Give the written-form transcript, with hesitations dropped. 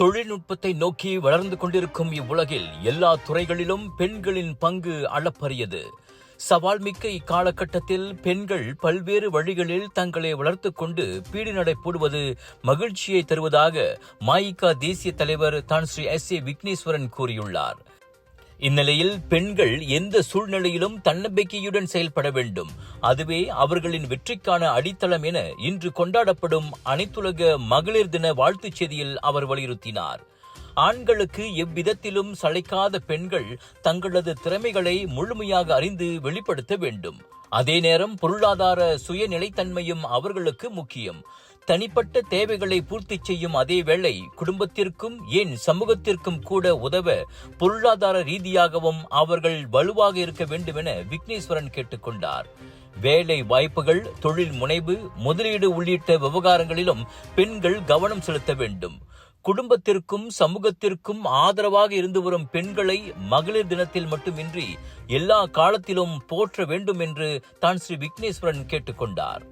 தொழில்நுட்பத்தை நோக்கி வளர்ந்து கொண்டிருக்கும் இவ்வுலகில் எல்லா துறைகளிலும் பெண்களின் பங்கு அளப்பரியது. சவால் மிக்க இக்காலகட்டத்தில் பெண்கள் பல்வேறு வழிகளில் தங்களை வளர்த்துக் கொண்டு பீடு நடை போடுவது மகிழ்ச்சியை தருவதாக மஇகா தேசிய தலைவர் தான் ஸ்ரீ SA விக்னேஸ்வரன் கூறியுள்ளார். இந்நிலையில் பெண்கள் எந்த சூழ்நிலையிலும் தன்னம்பிக்கையுடன் செயல்பட வேண்டும், அதுவே அவர்களின் வெற்றிக்கான அடித்தளம் என இன்று கொண்டாடப்படும் அனைத்துலக மகளிர் தின வாழ்த்துச் செய்தியில் அவர் வலியுறுத்தினார். ஆண்களுக்கு எவ்விதத்திலும் சளைக்காத பெண்கள் தங்களது திறமைகளை முழுமையாக அறிந்து வெளிப்படுத்த வேண்டும். அதே நேரம் பொருளாதார சுயநிலைத்தன்மையும் அவர்களுக்கு முக்கியம். தனிப்பட்ட தேவைகளை பூர்த்தி செய்யும் அதே வேளை குடும்பத்திற்கும் ஏன் சமூகத்திற்கும் கூட உதவ பொருளாதார ரீதியாகவும் அவர்கள் வலுவாக இருக்க வேண்டும் என விக்னேஸ்வரன் கேட்டுக்கொண்டார். வேலை வாய்ப்புகள், தொழில் முனைவு, முதலீடு உள்ளிட்ட விவகாரங்களிலும் பெண்கள் கவனம் செலுத்த வேண்டும். குடும்பத்திற்கும் சமூகத்திற்கும் ஆதரவாக இருந்து வரும் பெண்களை மகளிர் தினத்தில் மட்டுமின்றி எல்லா காலத்திலும் போற்ற வேண்டும் என்று தான் ஸ்ரீ விக்னேஸ்வரன் கேட்டுக்கொண்டார்.